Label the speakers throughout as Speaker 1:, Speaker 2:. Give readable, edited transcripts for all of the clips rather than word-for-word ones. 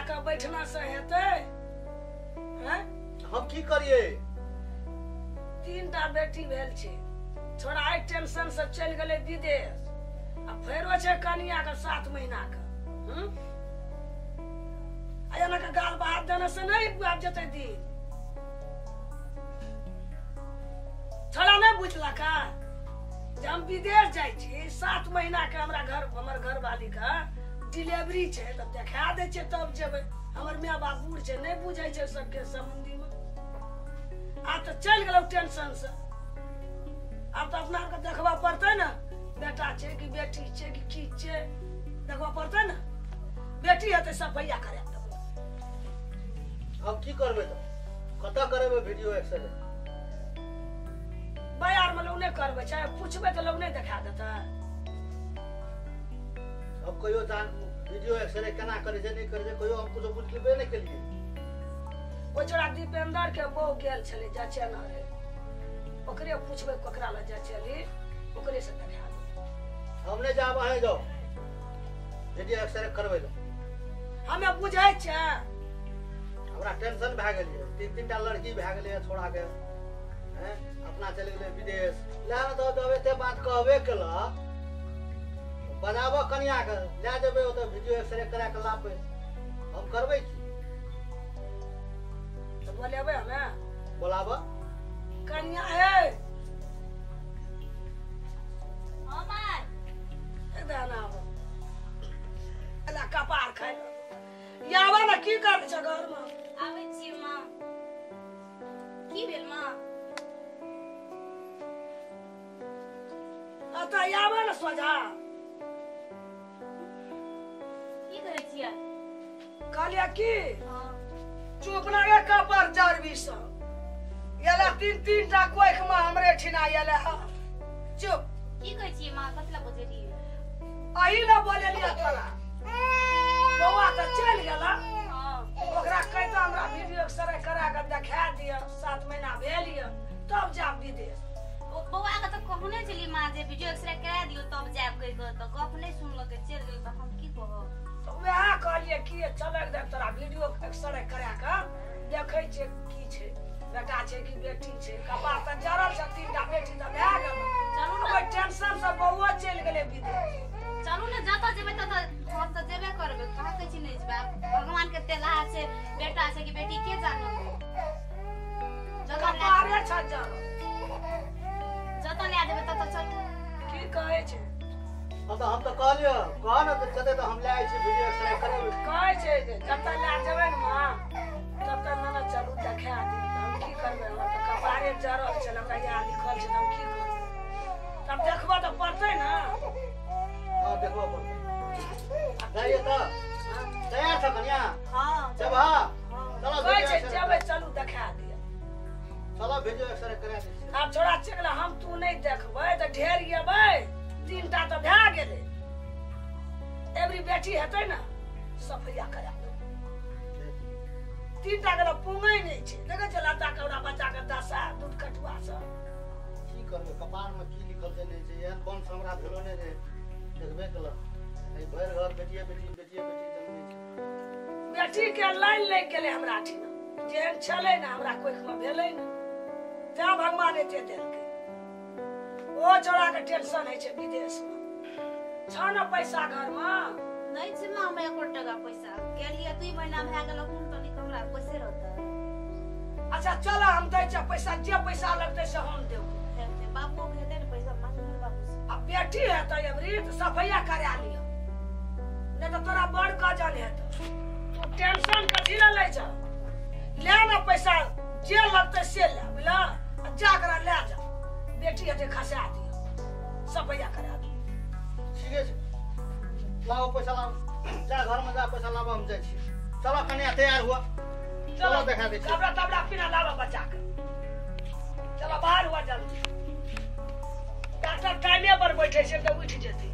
Speaker 1: के बैठना से हेतै हैं?
Speaker 2: हम की करिए?
Speaker 1: 3टा बेटी भेल छै, छोड़ा आई टेंशन से चल गेलै विदेश, आ फेरो छै कनिया के 7 महीना के। एना के गाल बात देने से नहीं आब जेतै दिन। छोड़ा नहीं बुझला का जे हम विदेश जाय छी, 7 महीना के हमरा हमर घरवाली के डिलीवरी छै, तब देखा दै छै तब जेबै। हमर माय बाप बूढ़ छै, नहीं बुझै छै सबके संबंधी में। आब तो चल गेलौ टेंशन से, आब तो अपना के देखबा पड़तै ना, बेटा छै कि बेटी छै कि की छै देखबा पड़तै ना। बेटी हेतै सफैया करे देबै।
Speaker 2: हम की करबै त? कत करेबै वीडियो एक्सरे?
Speaker 1: बाजार में लोग नहीं करबै छै, पूछबै तो लोग नहीं देखा देतै।
Speaker 2: अब कहियो जान वीडियो एक्सरे केना करे छै नहीं करे छै कहियो हम कुछ बुझबे नहीं केलिए।
Speaker 1: ओ छोड़ा दीपेंद्र के बहू गेल छलै जचेना रे, ओकरे पूछबै ककरा ल जचेली, ओकरे से देखा दे।
Speaker 2: हम नहीं जाब, अहीं जाओ वीडियो एक्सरे करबै ल।
Speaker 1: हमें बुझै छै,
Speaker 2: हमरा टेंशन भए गेल है। 3-3टा लड़की भए गेलै है छोड़ा के, हैं? अपना चल गेलै विदेश। ला न जब एते बात कहबे केला, बजाबो कनिया के ले जेबै ओतऽ वीडियो एक्सरे करा के लाबबै। हम करबै की?
Speaker 1: तो बोलेबै हमें
Speaker 2: बोलाबो
Speaker 1: कनिया है
Speaker 3: हां माय
Speaker 1: एकदम आबो एला कपार खाइ याबा ना की कर छ घर में।
Speaker 3: आबै छी मां। की भेल मां?
Speaker 1: अता याबा ना सोजा
Speaker 3: की कहै छियै?
Speaker 1: कहलिया की
Speaker 3: हां
Speaker 1: चुप ना एक कपार जरबी स येला 3-3टा कोइख में हमरे ठिना येला चुप।
Speaker 3: की कहै छियै मां? कतला बजेली?
Speaker 1: अही ना बोलेलिया तोरा बौआ त चल गेला।
Speaker 3: हां
Speaker 1: ओकरा कहता हमरा वीडियो एक्सरे करा के देखा दिया, 7 महीना भेल ये तब जाब विदेश।
Speaker 3: ओ बौआ के त कहने छली मां जे वीडियो एक्सरे करा दियो तब जाब कहि क, त गप नहीं सुनलकै, चल गेल। त हम की कहब?
Speaker 1: तो वह कहलिए कि चल दे तोरा वीडियो एक्सरे करा के देखै छै की छै, बेटा छै कि बेटी छै। कपार त जरल छ, 3टा बेटी त भए गेल।
Speaker 3: चलू
Speaker 1: कोई
Speaker 3: ना,
Speaker 1: टेंशन से बौआ चल गेले विदेश।
Speaker 3: चलू ना, जतऽ जेबै ततऽ हम त जेबे करबै। कहाँ कहै छी नहीं जेबै? भगवान के तेला छै, बेटा छै कि बेटी के जाने।
Speaker 1: कपारे छ जरल।
Speaker 3: जतऽ ले जेबै ततऽ चलू।
Speaker 1: की कहै छै?
Speaker 2: हम तो कहलियो कह न जते तो हम ले आइ छी वीडियो एक्सरे करेबै।
Speaker 1: कहै छै जे जब तक ले जेबै न मां तब तक ना चलू देखा दी। हम की करबै? हमर त कपारे जरल छै, हमरा यहाँ लिखल छै, हम की करबै? तब देखबो त पड़तै ना।
Speaker 2: हां देखबो पड़तै। जाइए त तैयार छ कन्या?
Speaker 3: हां
Speaker 2: जब हां चलो
Speaker 1: कहै
Speaker 2: वीडियो
Speaker 1: छै
Speaker 2: एक्सरे
Speaker 1: जेबै चलू देखा दिया।
Speaker 2: चलो वीडियो एक्सरे करा दै छी।
Speaker 1: आब छोड़ा चल हम तू नहीं देखबै त ढेर येबै। 3टा त भए गेलै, एवरी बेटी हेतै ना सफैया करा देबै। 3टा के पुंगै नहीं छै, देखै छै लता के ओरा बच्चा के दशा दूध कटुआ से
Speaker 2: की करबै? कपार में की लिखल छै नहीं छै, एहन कोन हमरा भेलो नहीं रे देखबे केलक। ए भर घर बेटिए बेटी जन्मे छै।
Speaker 1: बेटी के लाइन लग गेलै हमरा ठिना, जेहन छलै ना हमरा कोइख में भेलै ना, तें भगवान एते देलकै। ओ छोड़ा के टेंशन है छै विदेश में, छ ना पैसा घर में।
Speaker 3: नहीं छै मां, हमरा 1 टका पैसा गेलिए 2 महीना भए गेल, कोन तनी हमरा पैसे रहतै।
Speaker 1: अच्छा चल हम दै छै पैसा, जे पैसा लगतै से हम देबो।
Speaker 3: बाबू के हेतै ने पैसा मांगू बाबू से।
Speaker 1: अब बेटी हेतै एवरी त सफैया करा लियो, नहीं तो तोरा बड़ गजन हेतै। तू टेंशन कथी ले लै छ? ले ना पैसा, जे लगतै से ले, बुझला? जा कर ले जा, बेटी हेतै खसा दियो, सफैया करा दियो।
Speaker 2: ठीके छै, लाओ पैसा लाओ, जा घर में जा पैसा लाओ, हम जाइ छी। चलो कन्या तैयार हुआ, चलो देखा दै छी।
Speaker 1: कपड़ा तबड़ा पीना लावा बच्चा के, चलो बाहर हुआ जल्दी। डॉक्टर टाइमे पर बैठे छै त उठ जेतै।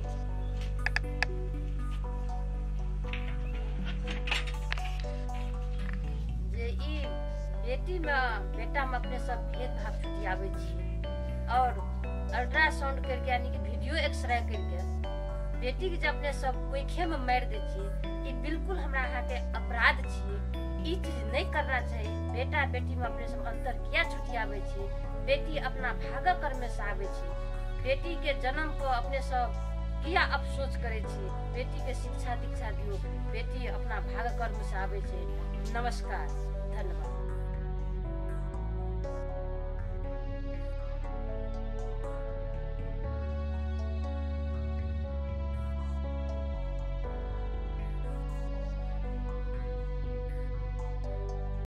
Speaker 4: जे ई बेटी में बेटा में अपने सब भेदभाव छुटियाबै छी और अल्ट्रासाउंड करके यानी कि वीडियो एक्सरे करके बेटी के जे अपने सब कोखे में मार दे छियै, ई बिल्कुल हमरा यहाँ के अपराध छियै। ई चीज नहीं करना चाहिए। बेटा बेटी में अपने सब अंतर किया छुटियाबे छियै? बेटी अपना भागक कर्म से आवे छै। बेटी के जन्म पर अपने सब किया अफसोस करे छियै? बेटी के शिक्षा दीक्षा दियो। बेटी अपना भागक कर्म से आवे छै। नमस्कार, धन्यवाद।